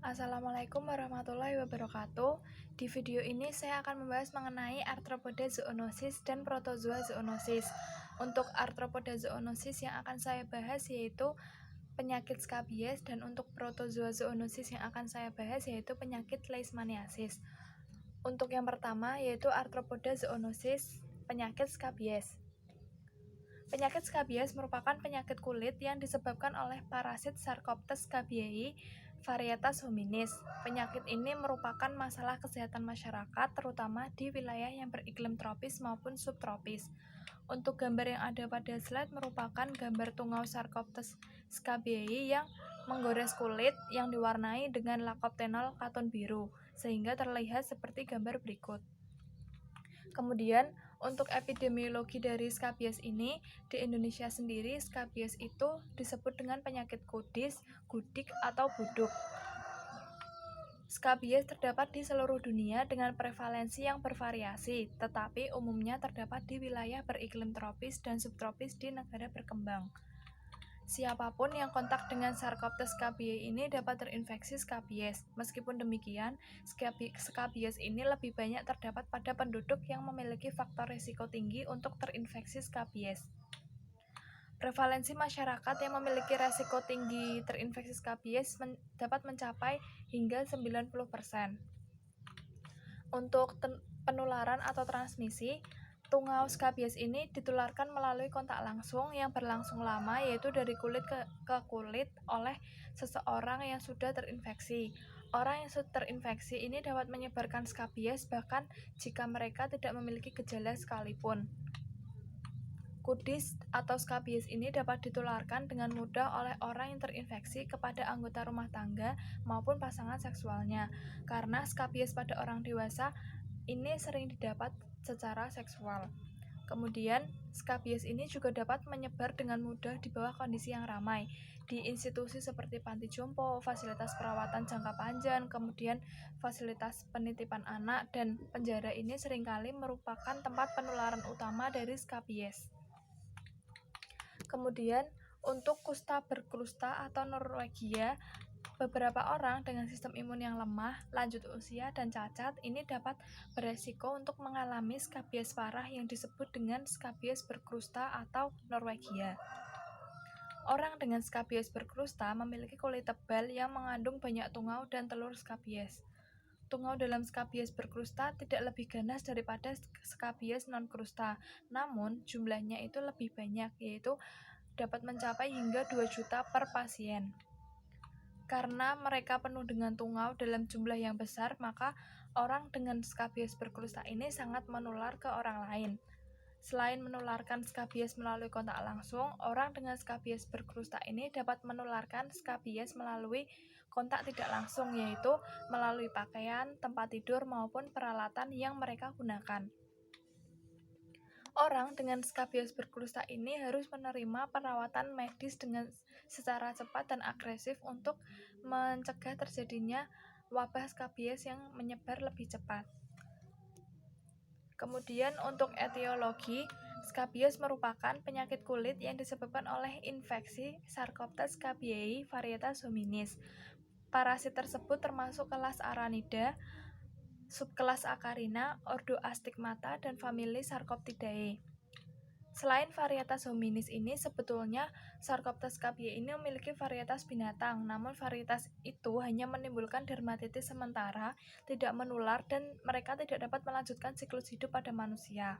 Assalamualaikum warahmatullahi wabarakatuh. Di video ini saya akan membahas mengenai Arthropoda zoonosis dan Protozoa zoonosis. Untuk Arthropoda zoonosis yang akan saya bahas yaitu penyakit skabies, dan untuk Protozoa zoonosis yang akan saya bahas yaitu penyakit leishmaniasis. Untuk yang pertama yaitu Arthropoda zoonosis, penyakit skabies. Penyakit skabies merupakan penyakit kulit yang disebabkan oleh parasit Sarcoptes scabiei varietas hominis. Penyakit ini merupakan masalah kesehatan masyarakat, terutama di wilayah yang beriklim tropis maupun subtropis. Untuk gambar yang ada pada slide merupakan gambar tungau Sarcoptes scabiei yang menggores kulit yang diwarnai dengan lakoptenol katon biru, sehingga terlihat seperti gambar berikut. Kemudian, untuk epidemiologi dari skabies ini, di Indonesia sendiri skabies itu disebut dengan penyakit kudis, gudik, atau buduk. Skabies terdapat di seluruh dunia dengan prevalensi yang bervariasi, tetapi umumnya terdapat di wilayah beriklim tropis dan subtropis di negara berkembang. Siapapun yang kontak dengan Sarcoptes scabiei ini dapat terinfeksi skabies. Meskipun demikian, skabies ini lebih banyak terdapat pada penduduk yang memiliki faktor risiko tinggi untuk terinfeksi skabies. Prevalensi masyarakat yang memiliki risiko tinggi terinfeksi skabies dapat mencapai hingga 90%. Untuk penularan atau transmisi, tungau skabies ini ditularkan melalui kontak langsung yang berlangsung lama, yaitu dari kulit ke kulit oleh seseorang yang sudah terinfeksi. Orang yang sudah terinfeksi ini dapat menyebarkan skabies bahkan jika mereka tidak memiliki gejala sekalipun. Kudis atau skabies ini dapat ditularkan dengan mudah oleh orang yang terinfeksi kepada anggota rumah tangga maupun pasangan seksualnya, karena skabies pada orang dewasa ini sering didapat secara seksual. Kemudian, skabies ini juga dapat menyebar dengan mudah di bawah kondisi yang ramai, di institusi seperti panti jompo, fasilitas perawatan jangka panjang, kemudian fasilitas penitipan anak, dan penjara ini seringkali merupakan tempat penularan utama dari skabies. Kemudian, untuk kusta berkrusta atau Norwegia, beberapa orang dengan sistem imun yang lemah, lanjut usia, dan cacat ini dapat beresiko untuk mengalami skabies parah yang disebut dengan skabies berkrusta atau Norwegia. Orang dengan skabies berkrusta memiliki kulit tebal yang mengandung banyak tungau dan telur skabies. Tungau dalam skabies berkrusta tidak lebih ganas daripada skabies non-krusta, namun jumlahnya itu lebih banyak, yaitu dapat mencapai hingga 2 juta per pasien. Karena mereka penuh dengan tungau dalam jumlah yang besar, maka orang dengan skabies berkrusta ini sangat menular ke orang lain. Selain menularkan skabies melalui kontak langsung, orang dengan skabies berkrusta ini dapat menularkan skabies melalui kontak tidak langsung, yaitu melalui pakaian, tempat tidur, maupun peralatan yang mereka gunakan. Orang dengan skabies berkrusta ini harus menerima perawatan medis dengan secara cepat dan agresif untuk mencegah terjadinya wabah skabies yang menyebar lebih cepat. Kemudian untuk etiologi, skabies merupakan penyakit kulit yang disebabkan oleh infeksi Sarcoptes scabiei varietas hominis. Parasit tersebut termasuk kelas Aranida, subkelas Acarina, ordo Astigmata, dan famili Sarcoptidae. Selain varietas hominis ini, sebetulnya Sarcoptes scabiei ini memiliki varietas binatang, namun varietas itu hanya menimbulkan dermatitis sementara, tidak menular, dan mereka tidak dapat melanjutkan siklus hidup pada manusia.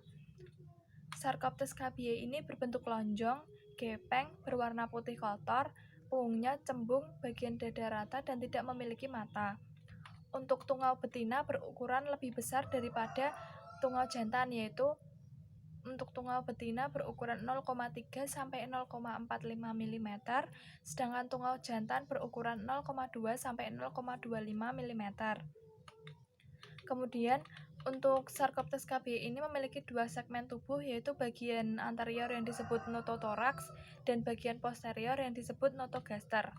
Sarcoptes scabiei ini berbentuk lonjong, gepeng, berwarna putih kotor, punggungnya cembung, bagian dada rata, dan tidak memiliki mata. Untuk tungau betina berukuran lebih besar daripada tungau jantan, yaitu untuk tungau betina berukuran 0,3 sampai 0,45 mm, sedangkan tungau jantan berukuran 0,2 sampai 0,25 mm. Kemudian, untuk Sarcoptes scabiei ini memiliki dua segmen tubuh, yaitu bagian anterior yang disebut notothoraks dan bagian posterior yang disebut notogaster.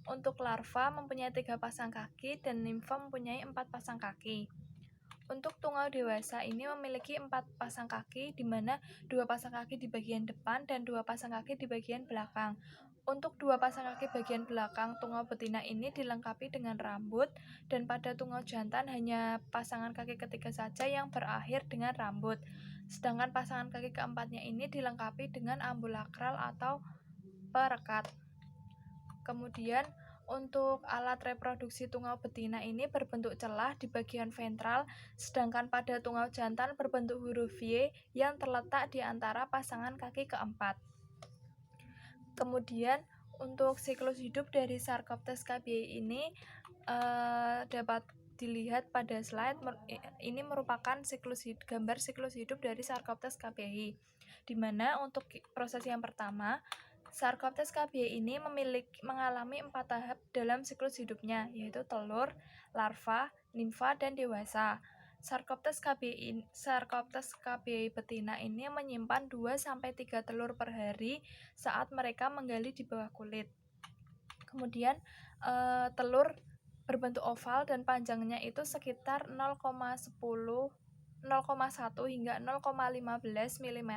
Untuk larva mempunyai 3 pasang kaki dan nimfa mempunyai 4 pasang kaki. Untuk tungau dewasa ini memiliki 4 pasang kaki, di mana 2 pasang kaki di bagian depan dan 2 pasang kaki di bagian belakang. Untuk dua pasang kaki bagian belakang tungau betina ini dilengkapi dengan rambut, dan pada tungau jantan hanya pasangan kaki ketiga saja yang berakhir dengan rambut. Sedangkan pasangan kaki keempatnya ini dilengkapi dengan ambulakral atau perekat. Kemudian untuk alat reproduksi tungau betina ini berbentuk celah di bagian ventral, sedangkan pada tungau jantan berbentuk huruf Y yang terletak di antara pasangan kaki keempat. Kemudian untuk siklus hidup dari Sarcoptes cabiai ini dapat dilihat pada slide. Ini merupakan gambar siklus hidup dari Sarcoptes cabiai, di mana untuk proses yang pertama, Sarcoptes cabiai ini mengalami 4 tahap dalam siklus hidupnya, yaitu telur, larva, nimfa, dan dewasa. Sarcoptes cabiai betina ini menyimpan 2-3 telur per hari saat mereka menggali di bawah kulit. Kemudian telur berbentuk oval dan panjangnya itu sekitar 0,1 hingga 0,15 mm.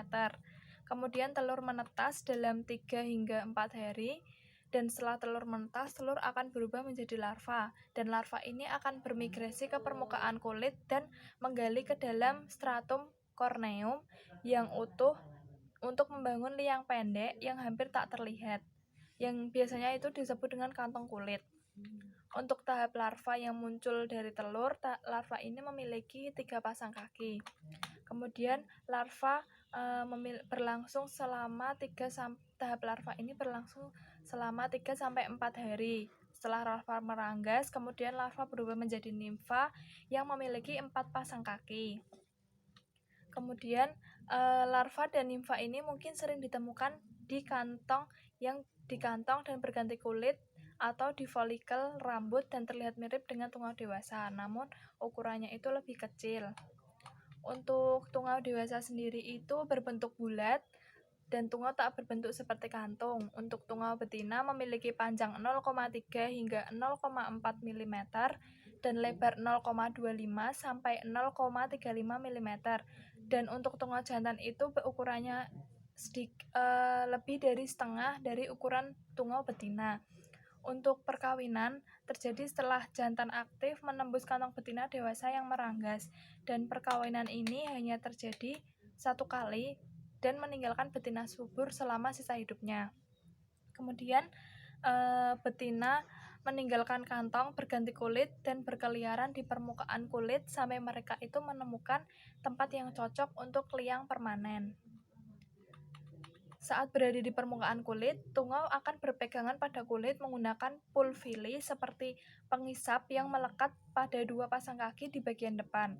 Kemudian telur menetas dalam 3 hingga 4 hari. Dan setelah telur menetas, telur akan berubah menjadi larva, dan larva ini akan bermigrasi ke permukaan kulit dan menggali ke dalam stratum corneum yang utuh untuk membangun liang pendek yang hampir tak terlihat, yang biasanya itu disebut dengan kantong kulit. Untuk tahap larva yang muncul dari telur, larva ini memiliki 3 pasang kaki. Kemudian larva berlangsung selama tahap larva ini berlangsung selama 3-4 hari. Setelah larva meranggas, kemudian larva berubah menjadi nimfa yang memiliki 4 pasang kaki. Kemudian larva dan nimfa ini mungkin sering ditemukan di kantong dan berganti kulit, atau di folikel rambut dan terlihat mirip dengan tungau dewasa, namun ukurannya itu lebih kecil. Untuk tungau dewasa sendiri itu berbentuk bulat dan tungau tak berbentuk seperti kantung. Untuk tungau betina memiliki panjang 0,3 hingga 0,4 mm dan lebar 0,25 sampai 0,35 mm. Dan untuk tungau jantan itu ukurannya lebih dari setengah dari ukuran tungau betina. Untuk perkawinan terjadi setelah jantan aktif menembus kantong betina dewasa yang meranggas, dan perkawinan ini hanya terjadi 1 kali dan meninggalkan betina subur selama sisa hidupnya. Kemudian betina meninggalkan kantong, berganti kulit, dan berkeliaran di permukaan kulit sampai mereka itu menemukan tempat yang cocok untuk liang permanen. Saat berada di permukaan kulit, tungau akan berpegangan pada kulit menggunakan pulvili seperti pengisap yang melekat pada 2 pasang kaki di bagian depan.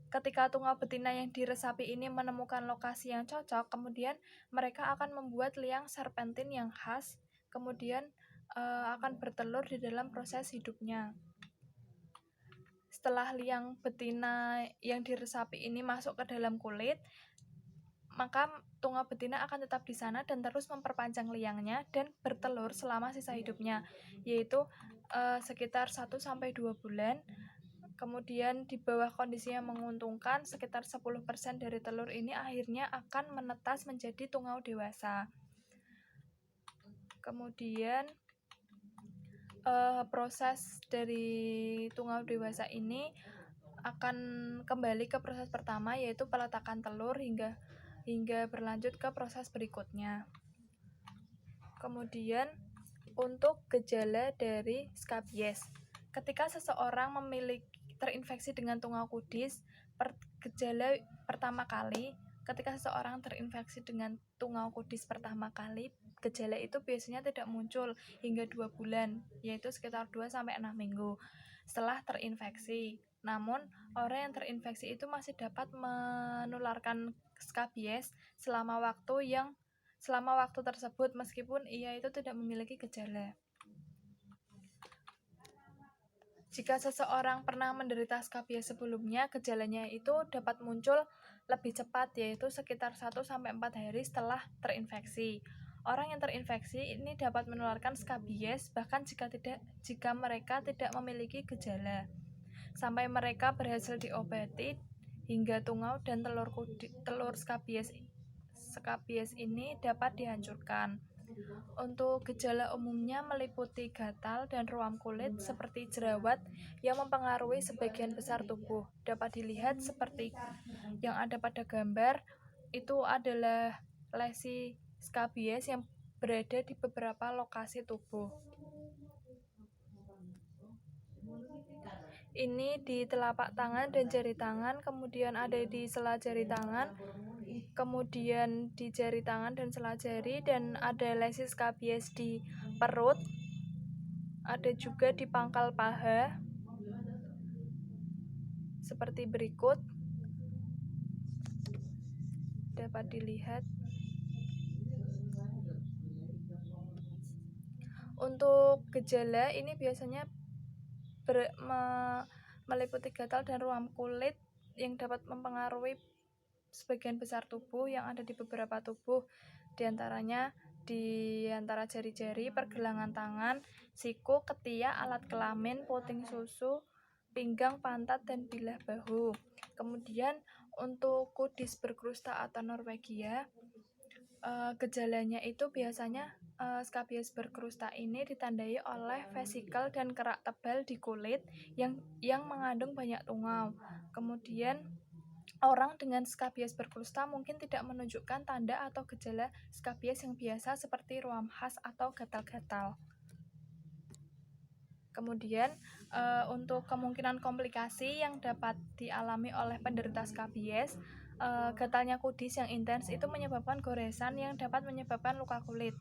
Ketika tungau betina yang diresapi ini menemukan lokasi yang cocok, kemudian mereka akan membuat liang serpentin yang khas, kemudian akan bertelur di dalam proses hidupnya. Setelah liang betina yang diresapi ini masuk ke dalam kulit, maka tungau betina akan tetap di sana dan terus memperpanjang liangnya dan bertelur selama sisa hidupnya, yaitu sekitar 1-2 bulan. Kemudian di bawah kondisi yang menguntungkan, sekitar 10% dari telur ini akhirnya akan menetas menjadi tungau dewasa. Kemudian proses dari tungau dewasa ini akan kembali ke proses pertama, yaitu peletakan telur hingga berlanjut ke proses berikutnya. Kemudian untuk gejala dari skabies, ketika seseorang terinfeksi dengan tungau kudis, gejala pertama kali ketika seseorang terinfeksi dengan tungau kudis pertama kali, gejala itu biasanya tidak muncul hingga 2 bulan, yaitu sekitar 2-6 minggu setelah terinfeksi. Namun, orang yang terinfeksi itu masih dapat menularkan skabies selama waktu tersebut meskipun ia itu tidak memiliki gejala. Jika seseorang pernah menderita skabies sebelumnya, gejalanya itu dapat muncul lebih cepat, yaitu sekitar 1-4 hari setelah terinfeksi. Orang yang terinfeksi ini dapat menularkan skabies bahkan jika mereka tidak memiliki gejala, sampai mereka berhasil diobati hingga tungau dan telur skabies ini dapat dihancurkan. Untuk gejala umumnya meliputi gatal dan ruam kulit seperti jerawat yang mempengaruhi sebagian besar tubuh. Dapat dilihat seperti yang ada pada gambar, itu adalah lesi skabies yang berada di beberapa lokasi tubuh. Ini di telapak tangan dan jari tangan, kemudian ada di sela jari tangan, kemudian di jari tangan dan sela jari, dan ada lesi skabies di perut, ada juga di pangkal paha, seperti berikut. Dapat dilihat. Untuk gejala ini biasanya meliputi gatal dan ruam kulit yang dapat mempengaruhi sebagian besar tubuh yang ada di beberapa tubuh, diantaranya di antara jari-jari, pergelangan tangan, siku, ketiak, alat kelamin, puting susu, pinggang, pantat, dan bilah bahu. Kemudian untuk kudis berkrusta atau Norwegia, gejalanya itu biasanya skabies berkrusta ini ditandai oleh vesikel dan kerak tebal di kulit yang mengandung banyak tungau. Kemudian orang dengan skabies berkrusta mungkin tidak menunjukkan tanda atau gejala skabies yang biasa seperti ruam khas atau gatal-gatal. Kemudian untuk kemungkinan komplikasi yang dapat dialami oleh penderita skabies, gatalnya kudis yang intens itu menyebabkan goresan yang dapat menyebabkan luka kulit.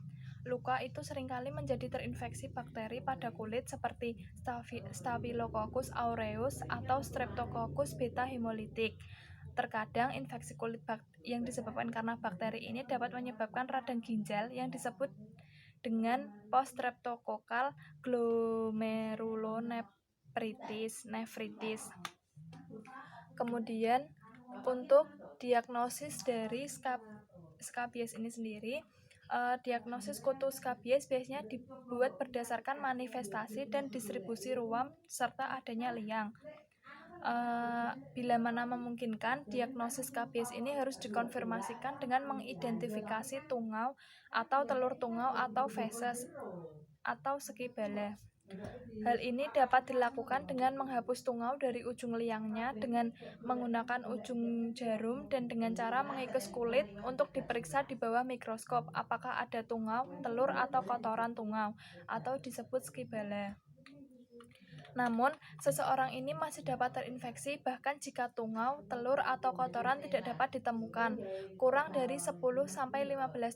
Luka itu seringkali menjadi terinfeksi bakteri pada kulit seperti Staphylococcus aureus atau Streptococcus beta hemolytic. Terkadang infeksi kulit yang disebabkan karena bakteri ini dapat menyebabkan radang ginjal yang disebut dengan post-streptokokal glomerulonefritis. Kemudian untuk diagnosis dari skabies ini sendiri, diagnosis kutu skabies biasanya dibuat berdasarkan manifestasi dan distribusi ruam serta adanya liang. Bila mana memungkinkan, diagnosis skabies ini harus dikonfirmasikan dengan mengidentifikasi tungau atau telur tungau atau feses atau skibala. Hal ini dapat dilakukan dengan menghapus tungau dari ujung liangnya dengan menggunakan ujung jarum dan dengan cara mengikis kulit untuk diperiksa di bawah mikroskop apakah ada tungau, telur, atau kotoran tungau atau disebut skibala. Namun, seseorang ini masih dapat terinfeksi bahkan jika tungau, telur, atau kotoran tidak dapat ditemukan. Kurang dari 10-15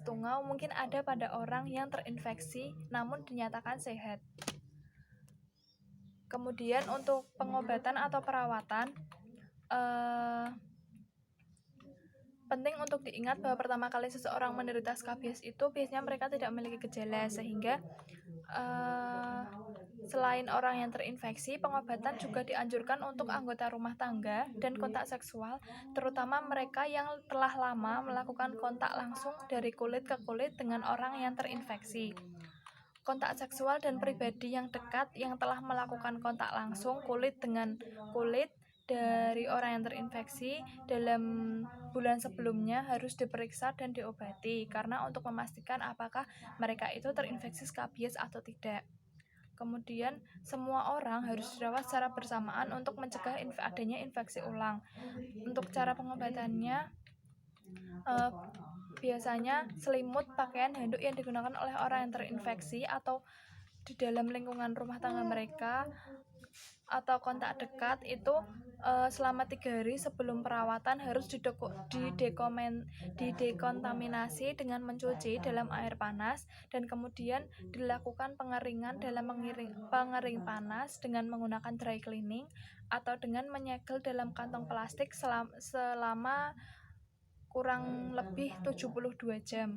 tungau mungkin ada pada orang yang terinfeksi namun dinyatakan sehat. Kemudian untuk pengobatan atau perawatan, penting untuk diingat bahwa pertama kali seseorang menderita skabies itu biasanya mereka tidak memiliki gejala, sehingga selain orang yang terinfeksi, pengobatan juga dianjurkan untuk anggota rumah tangga dan kontak seksual, terutama mereka yang telah lama melakukan kontak langsung dari kulit ke kulit dengan orang yang terinfeksi. Kontak seksual dan pribadi yang dekat yang telah melakukan kontak langsung kulit dengan kulit dari orang yang terinfeksi dalam bulan sebelumnya harus diperiksa dan diobati karena untuk memastikan apakah mereka itu terinfeksi skabies atau tidak. Kemudian semua orang harus dirawat secara bersamaan untuk mencegah adanya infeksi ulang. Untuk cara pengobatannya, biasanya selimut, pakaian, handuk yang digunakan oleh orang yang terinfeksi atau di dalam lingkungan rumah tangga mereka atau kontak dekat itu selama 3 hari sebelum perawatan harus didekontaminasi dengan mencuci dalam air panas dan kemudian dilakukan pengeringan dalam pengering panas dengan menggunakan dry cleaning atau dengan menyegel dalam kantong plastik selama kurang lebih 72 jam.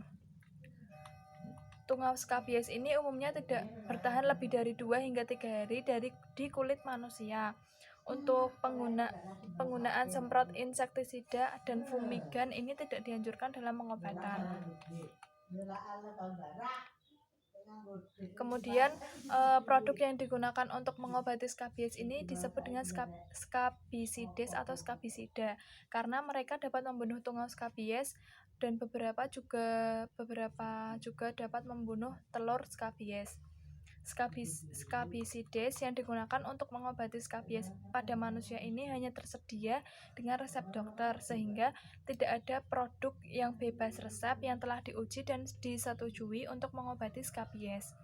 Tungau skabies ini umumnya tidak bertahan lebih dari 2 hingga 3 hari di kulit manusia. Untuk penggunaan semprot insektisida dan fumigan ini tidak dianjurkan dalam pengobatan. Kemudian produk yang digunakan untuk mengobati skabies ini disebut dengan skabisides atau skabisida karena mereka dapat membunuh tungau skabies dan beberapa juga dapat membunuh telur skabies. Skabisides yang digunakan untuk mengobati skabies pada manusia ini hanya tersedia dengan resep dokter, sehingga tidak ada produk yang bebas resep yang telah diuji dan disetujui untuk mengobati skabies.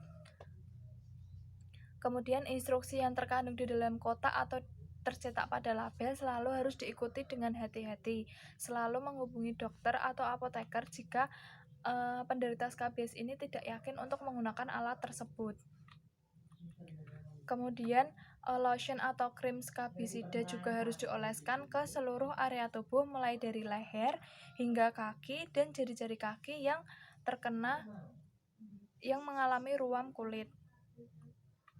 Kemudian instruksi yang terkandung di dalam kotak atau tercetak pada label selalu harus diikuti dengan hati-hati. Selalu menghubungi dokter atau apoteker jika penderita skabies ini tidak yakin untuk menggunakan alat tersebut. Kemudian lotion atau krim skabisida juga harus dioleskan ke seluruh area tubuh mulai dari leher hingga kaki dan jari-jari kaki yang mengalami ruam kulit.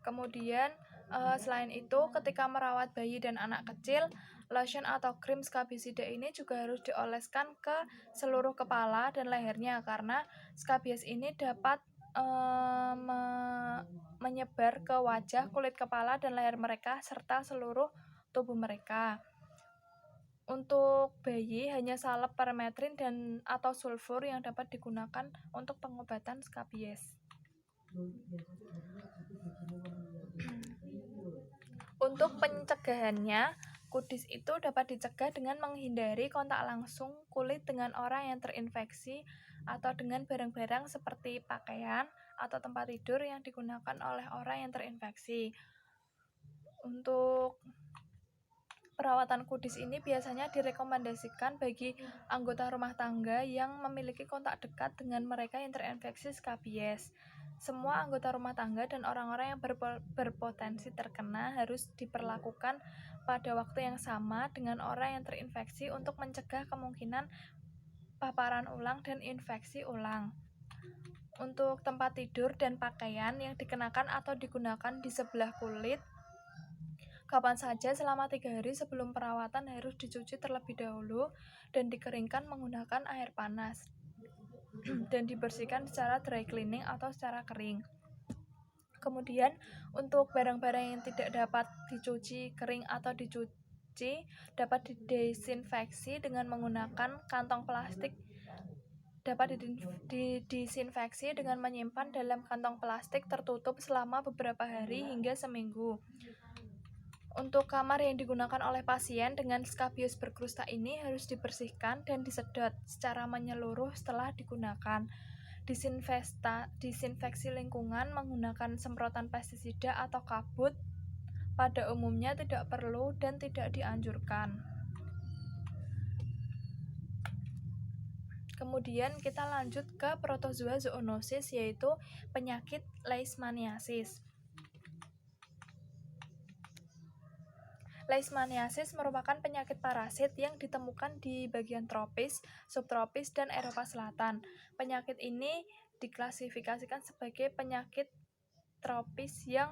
Kemudian selain itu ketika merawat bayi dan anak kecil, lotion atau krim skabisida ini juga harus dioleskan ke seluruh kepala dan lehernya karena skabies ini dapat menyebar ke wajah, kulit kepala, dan leher mereka serta seluruh tubuh mereka. Untuk bayi hanya salep permetrin dan atau sulfur yang dapat digunakan untuk pengobatan skabies. Untuk pencegahannya, kudis itu dapat dicegah dengan menghindari kontak langsung kulit dengan orang yang terinfeksi atau dengan barang-barang seperti pakaian atau tempat tidur yang digunakan oleh orang yang terinfeksi. Untuk perawatan kudis ini biasanya direkomendasikan bagi anggota rumah tangga yang memiliki kontak dekat dengan mereka yang terinfeksi skabies. Semua anggota rumah tangga dan orang-orang yang berpotensi terkena harus diperlakukan pada waktu yang sama dengan orang yang terinfeksi untuk mencegah kemungkinan paparan ulang dan infeksi ulang. Untuk tempat tidur dan pakaian yang dikenakan atau digunakan di sebelah kulit, kapan saja selama 3 hari sebelum perawatan harus dicuci terlebih dahulu dan dikeringkan menggunakan air panas dan dibersihkan secara dry cleaning atau secara kering. Kemudian untuk barang-barang yang tidak dapat dicuci kering atau dicuci dapat didesinfeksi dengan menggunakan kantong plastik. Dapat didesinfeksi dengan menyimpan dalam kantong plastik tertutup selama beberapa hari hingga seminggu. Untuk kamar yang digunakan oleh pasien dengan skabies berkrusta ini harus dibersihkan dan disedot secara menyeluruh setelah digunakan. Disinfeksi lingkungan menggunakan semprotan pestisida atau kabut pada umumnya tidak perlu dan tidak dianjurkan. Kemudian kita lanjut ke protozoa zoonosis, yaitu penyakit leishmaniasis. Leishmaniasis merupakan penyakit parasit yang ditemukan di bagian tropis, subtropis, dan Eropa Selatan. Penyakit ini diklasifikasikan sebagai penyakit tropis yang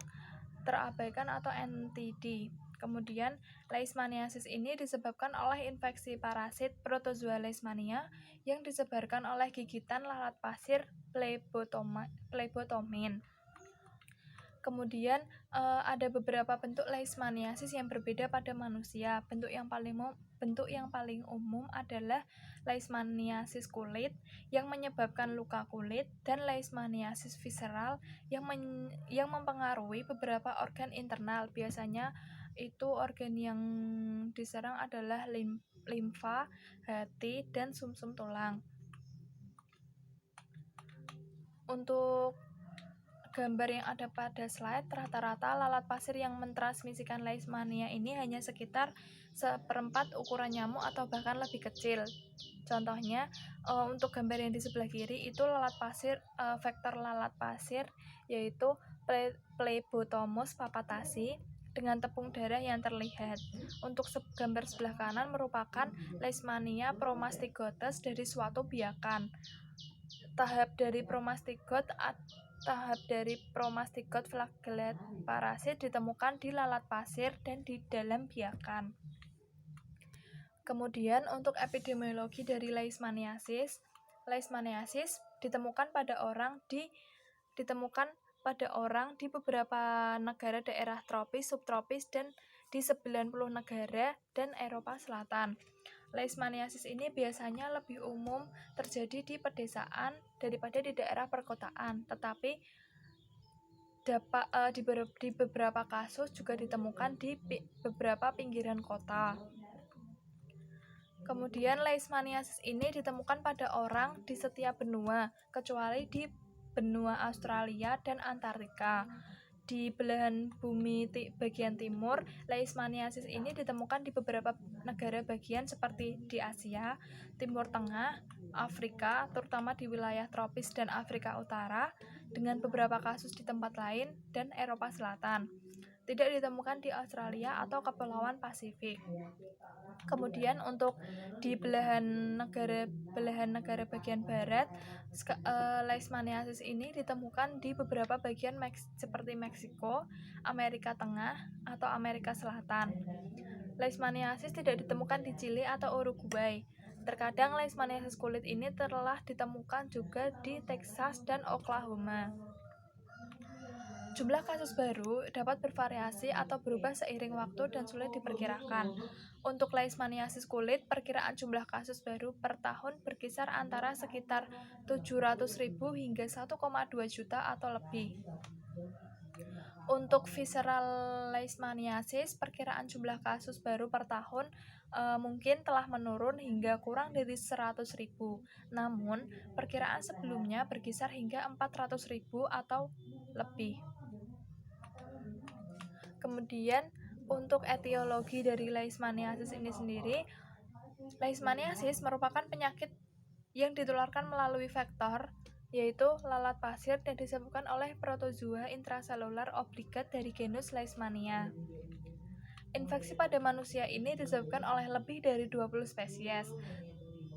terabaikan atau NTD. Kemudian, leishmaniasis ini disebabkan oleh infeksi parasit protozoa leishmania yang disebarkan oleh gigitan lalat pasir plebotomin. Kemudian ada beberapa bentuk leishmaniasis yang berbeda pada manusia. Bentuk yang paling umum adalah leishmaniasis kulit yang menyebabkan luka kulit dan leishmaniasis visceral yang mempengaruhi beberapa organ internal. Biasanya itu organ yang diserang adalah limfa, hati, dan sumsum tulang. Untuk gambar yang ada pada slide, rata-rata lalat pasir yang mentransmisikan leishmania ini hanya sekitar 1/4 ukuran nyamuk atau bahkan lebih kecil. Contohnya, untuk gambar yang di sebelah kiri itu lalat pasir, vektor lalat pasir yaitu Plebotomus papatasi dengan tepung darah yang terlihat. Untuk gambar sebelah kanan merupakan leishmania promastigotes dari suatu biakan. Tahap dari promastigot flagelat parasit ditemukan di lalat pasir dan di dalam biakan. Kemudian untuk epidemiologi dari leishmaniasis ditemukan pada orang di beberapa negara daerah tropis, subtropis, dan di 90 negara dan Eropa Selatan. Leishmaniasis ini biasanya lebih umum terjadi di pedesaan daripada di daerah perkotaan, tetapi di beberapa kasus juga ditemukan di beberapa pinggiran kota. Kemudian leishmaniasis ini ditemukan pada orang di setiap benua, kecuali di benua Australia dan Antartika. Di belahan bumi bagian timur, leishmaniasis ini ditemukan di beberapa negara bagian seperti di Asia, Timur Tengah, Afrika, terutama di wilayah tropis dan Afrika Utara, dengan beberapa kasus di tempat lain dan Eropa Selatan. Tidak ditemukan di Australia atau Kepulauan Pasifik. Kemudian untuk di belahan negara bagian barat, leishmaniasis ini ditemukan di beberapa bagian seperti Meksiko, Amerika Tengah, atau Amerika Selatan. Leishmaniasis tidak ditemukan di Chili atau Uruguay. Terkadang leishmaniasis kulit ini telah ditemukan juga di Texas dan Oklahoma. Jumlah kasus baru dapat bervariasi atau berubah seiring waktu dan sulit diperkirakan. Untuk leishmaniasis kulit, perkiraan jumlah kasus baru per tahun berkisar antara sekitar 700.000 hingga 1,2 juta atau lebih. Untuk visceral leishmaniasis, perkiraan jumlah kasus baru per tahun mungkin telah menurun hingga kurang dari 100.000. Namun, perkiraan sebelumnya berkisar hingga 400.000 atau lebih. Kemudian untuk etiologi dari leishmaniasis ini sendiri, leishmaniasis merupakan penyakit yang ditularkan melalui vektor, yaitu lalat pasir dan disebabkan oleh protozoa intraselular obligat dari genus Leishmania. Infeksi pada manusia ini disebabkan oleh lebih dari 20 spesies,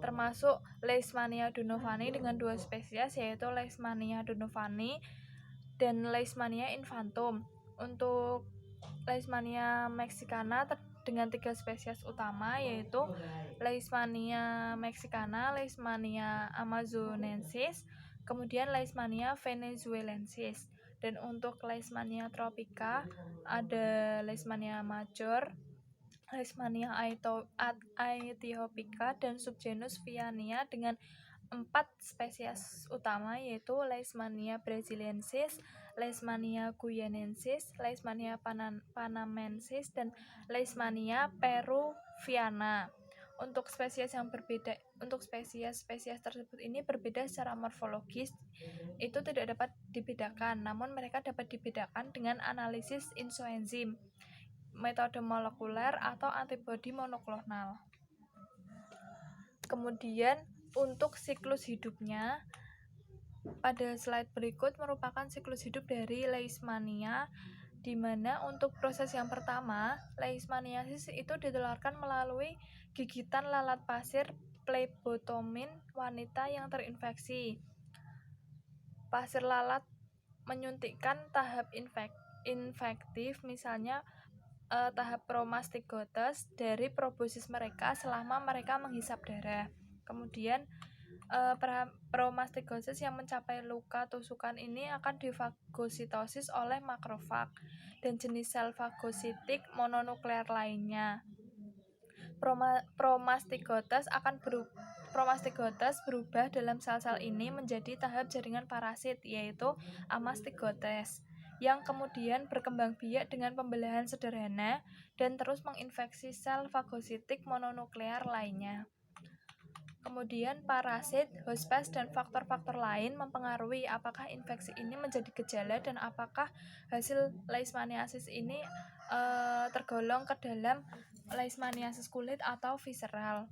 termasuk Leishmania donovani dengan 2 spesies, yaitu Leishmania donovani dan Leishmania infantum. Untuk Leishmania mexicana dengan 3 spesies utama, yaitu Leishmania mexicana, Leishmania amazonensis, kemudian Leishmania venezuelensis. Dan untuk Leishmania tropica ada Leishmania major, Leishmania aethiopica, dan subgenus Viania dengan 4 spesies utama, yaitu Leishmania brasiliensis, Leishmania guyanensis, Leishmania panamensis, dan Leishmania peruviana. Untuk spesies tersebut ini berbeda secara morfologis, itu tidak dapat dibedakan, namun mereka dapat dibedakan dengan analisis isoenzim, metode molekuler, atau antibodi monoklonal. Kemudian untuk siklus hidupnya, pada slide berikut merupakan siklus hidup dari leishmania, di mana untuk proses yang pertama, leishmaniasis itu ditularkan melalui gigitan lalat pasir plebotomin wanita yang terinfeksi. Pasir lalat menyuntikkan tahap infektif, misalnya tahap promastigotes dari proboscis mereka selama mereka menghisap darah. Kemudian promastigosis yang mencapai luka tusukan ini akan difagositosis oleh makrofag dan jenis sel fagositik mononuklear lainnya. Promastigotes berubah dalam sel-sel ini menjadi tahap jaringan parasit, yaitu amastigotes, yang kemudian berkembang biak dengan pembelahan sederhana dan terus menginfeksi sel fagositik mononuklear lainnya. Kemudian parasit, hospes, dan faktor-faktor lain mempengaruhi apakah infeksi ini menjadi gejala dan apakah hasil leishmaniasis ini tergolong ke dalam leishmaniasis kulit atau visceral.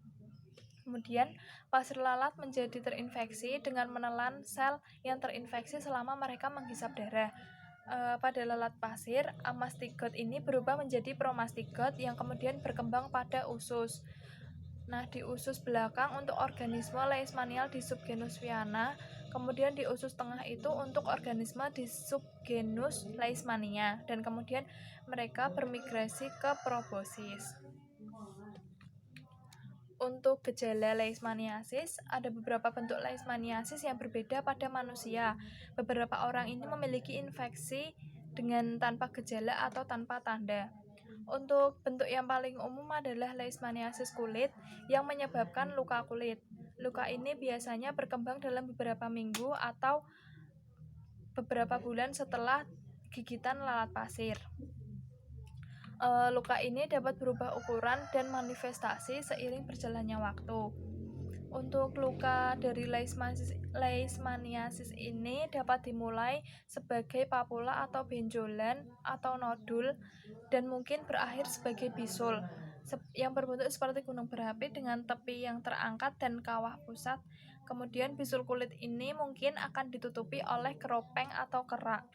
Kemudian pasir lalat menjadi terinfeksi dengan menelan sel yang terinfeksi selama mereka menghisap darah. Pada lalat pasir, amastigot ini berubah menjadi promastigot yang kemudian berkembang pada usus. Nah, di usus belakang untuk organisme leishmanial di subgenus Viana, kemudian di usus tengah itu untuk organisme di subgenus Leishmania, dan kemudian mereka bermigrasi ke proboscis. Untuk gejala leishmaniasis, ada beberapa bentuk leishmaniasis yang berbeda pada manusia. Beberapa orang ini memiliki infeksi dengan tanpa gejala atau tanpa tanda. Untuk bentuk yang paling umum adalah leishmaniasis kulit yang menyebabkan luka kulit. Luka ini biasanya berkembang dalam beberapa minggu atau beberapa bulan setelah gigitan lalat pasir. Luka ini dapat berubah ukuran dan manifestasi seiring berjalannya waktu. Untuk luka dari leishmaniasis ini dapat dimulai sebagai papula atau benjolan atau nodul dan mungkin berakhir sebagai bisul yang berbentuk seperti gunung berapi dengan tepi yang terangkat dan kawah pusat. Kemudian bisul kulit ini mungkin akan ditutupi oleh keropeng atau kerak.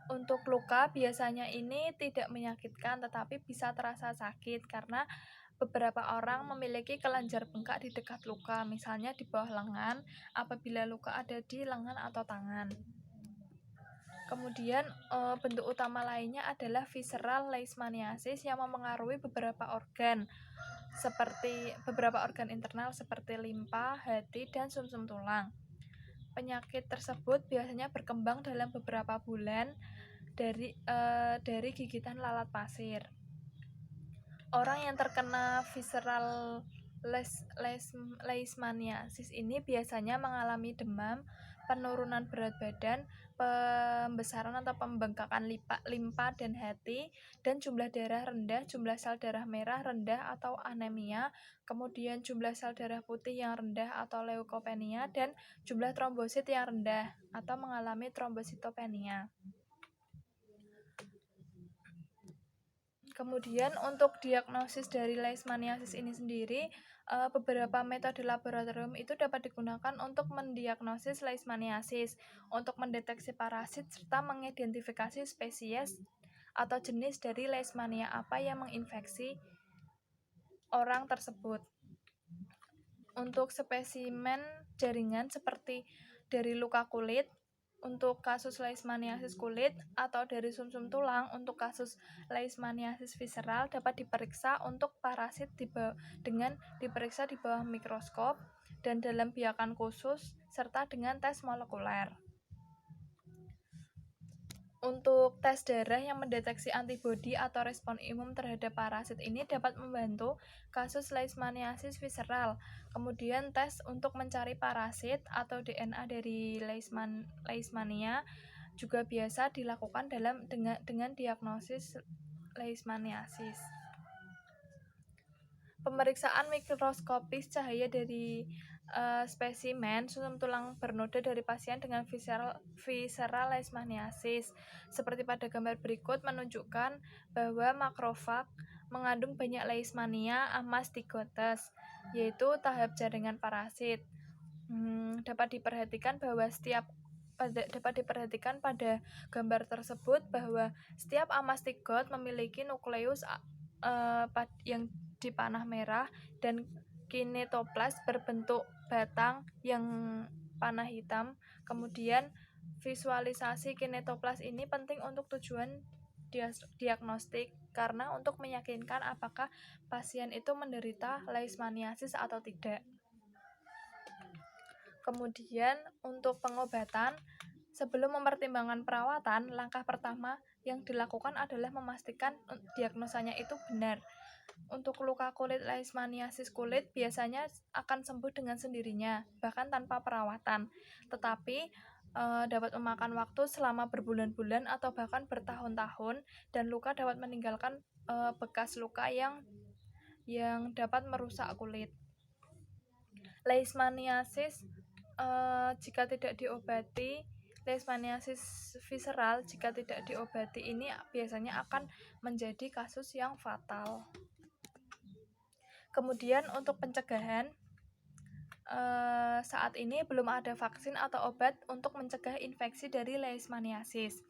Untuk luka biasanya ini tidak menyakitkan tetapi bisa terasa sakit karena beberapa orang memiliki kelenjar bengkak di dekat luka, misalnya di bawah lengan apabila luka ada di lengan atau tangan. Kemudian bentuk utama lainnya adalah visceral leishmaniasis yang memengaruhi beberapa organ internal seperti limpa, hati, dan sumsum tulang. Penyakit tersebut biasanya berkembang dalam beberapa bulan dari gigitan lalat pasir. Orang yang terkena visceral leishmaniasis ini biasanya mengalami demam, penurunan berat badan, pembesaran atau pembengkakan limpa dan hati, dan jumlah darah rendah, jumlah sel darah merah rendah atau anemia, kemudian jumlah sel darah putih yang rendah atau leukopenia, dan jumlah trombosit yang rendah atau mengalami trombositopenia. Kemudian untuk diagnosis dari leishmaniasis ini sendiri, beberapa metode laboratorium itu dapat digunakan untuk mendiagnosis leishmaniasis, untuk mendeteksi parasit serta mengidentifikasi spesies atau jenis dari leishmania apa yang menginfeksi orang tersebut. Untuk spesimen jaringan seperti dari luka kulit untuk kasus leishmaniasis kulit atau dari sumsum tulang untuk kasus leishmaniasis visceral dapat diperiksa untuk parasit dengan diperiksa di bawah mikroskop dan dalam biakan khusus serta dengan tes molekuler. Untuk tes darah yang mendeteksi antibodi atau respon imun terhadap parasit ini dapat membantu kasus leishmaniasis visceral. Kemudian tes untuk mencari parasit atau DNA dari leishmania juga biasa dilakukan dengan diagnosis leishmaniasis. Pemeriksaan mikroskopis cahaya dari spesimen sumsum tulang bernoda dari pasien dengan visceral leishmaniasis. Seperti pada gambar berikut menunjukkan bahwa makrofag mengandung banyak leishmania amastigotes, yaitu tahap jaringan parasit. Dapat diperhatikan pada gambar tersebut bahwa setiap amastigot memiliki nukleus yang dipanah merah dan kinetoplas berbentuk batang yang panah hitam. Kemudian visualisasi kinetoplas ini penting untuk tujuan diagnostik karena untuk meyakinkan apakah pasien itu menderita leishmaniasis atau tidak. Kemudian untuk pengobatan, sebelum mempertimbangkan perawatan, langkah pertama yang dilakukan adalah memastikan diagnosanya itu benar. Untuk luka kulit leishmaniasis kulit biasanya akan sembuh dengan sendirinya, bahkan tanpa perawatan. Tetapi dapat memakan waktu selama berbulan-bulan atau bahkan bertahun-tahun, dan luka dapat meninggalkan bekas luka yang dapat merusak kulit. Leishmaniasis jika tidak diobati, leishmaniasis visceral jika tidak diobati ini biasanya akan menjadi kasus yang fatal. Kemudian untuk pencegahan, saat ini belum ada vaksin atau obat untuk mencegah infeksi dari leishmaniasis.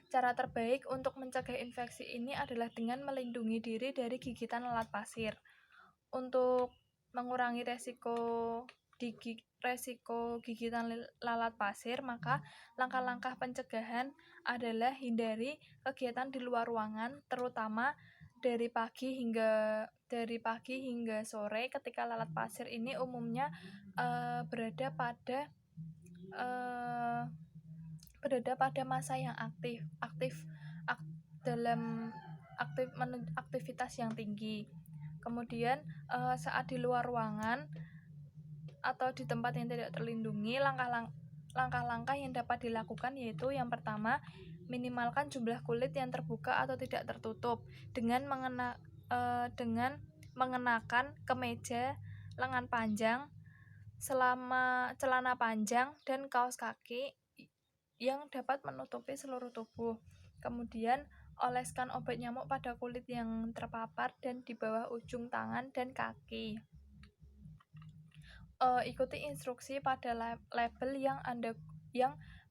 Cara terbaik untuk mencegah infeksi ini adalah dengan melindungi diri dari gigitan lalat pasir. Untuk mengurangi resiko gigitan lalat pasir, maka langkah-langkah pencegahan adalah hindari kegiatan di luar ruangan, terutama dari pagi hingga sore ketika lalat pasir ini umumnya berada pada masa yang aktif dalam aktivitas yang tinggi. Kemudian saat di luar ruangan atau di tempat yang tidak terlindungi, langkah-langkah yang dapat dilakukan yaitu yang pertama, minimalkan jumlah kulit yang terbuka atau tidak tertutup dengan mengenakan kemeja lengan panjang, celana panjang dan kaos kaki yang dapat menutupi seluruh tubuh. Kemudian oleskan obat nyamuk pada kulit yang terpapar dan di bawah ujung tangan dan kaki. Ikuti instruksi pada label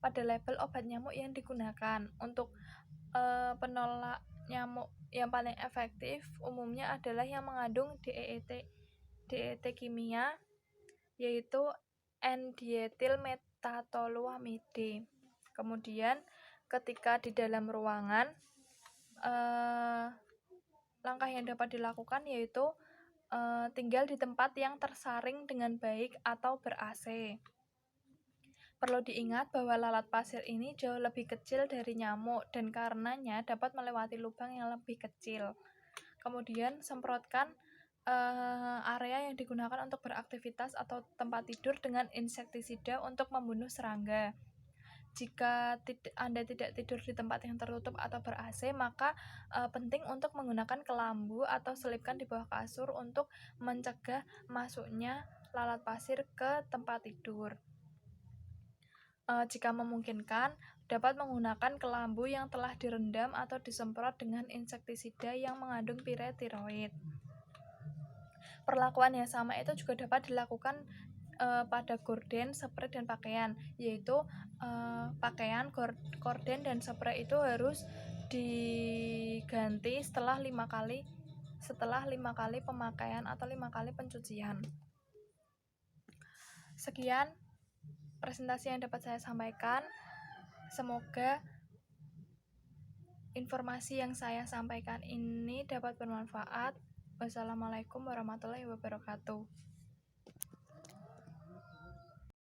pada label obat nyamuk yang digunakan. Untuk penolak nyamuk yang paling efektif umumnya adalah yang mengandung DET kimia, yaitu N-dietil metatoluamide. Kemudian ketika di dalam ruangan, langkah yang dapat dilakukan yaitu tinggal di tempat yang tersaring dengan baik atau ber-AC. Perlu diingat bahwa lalat pasir ini jauh lebih kecil dari nyamuk dan karenanya dapat melewati lubang yang lebih kecil. Kemudian semprotkan area yang digunakan untuk beraktivitas atau tempat tidur dengan insektisida untuk membunuh serangga. Jika Anda tidak tidur di tempat yang tertutup atau ber-AC, maka penting untuk menggunakan kelambu atau selipkan di bawah kasur untuk mencegah masuknya lalat pasir ke tempat tidur. Jika memungkinkan, dapat menggunakan kelambu yang telah direndam atau disemprot dengan insektisida yang mengandung piretiroid. Perlakuan yang sama itu juga dapat dilakukan pada gorden, spray, dan pakaian, yaitu pakaian, gorden, dan spray itu harus diganti setelah 5 kali pemakaian atau 5 kali pencucian. Sekian presentasi yang dapat saya sampaikan. Semoga informasi yang saya sampaikan ini dapat bermanfaat. Wassalamualaikum warahmatullahi wabarakatuh.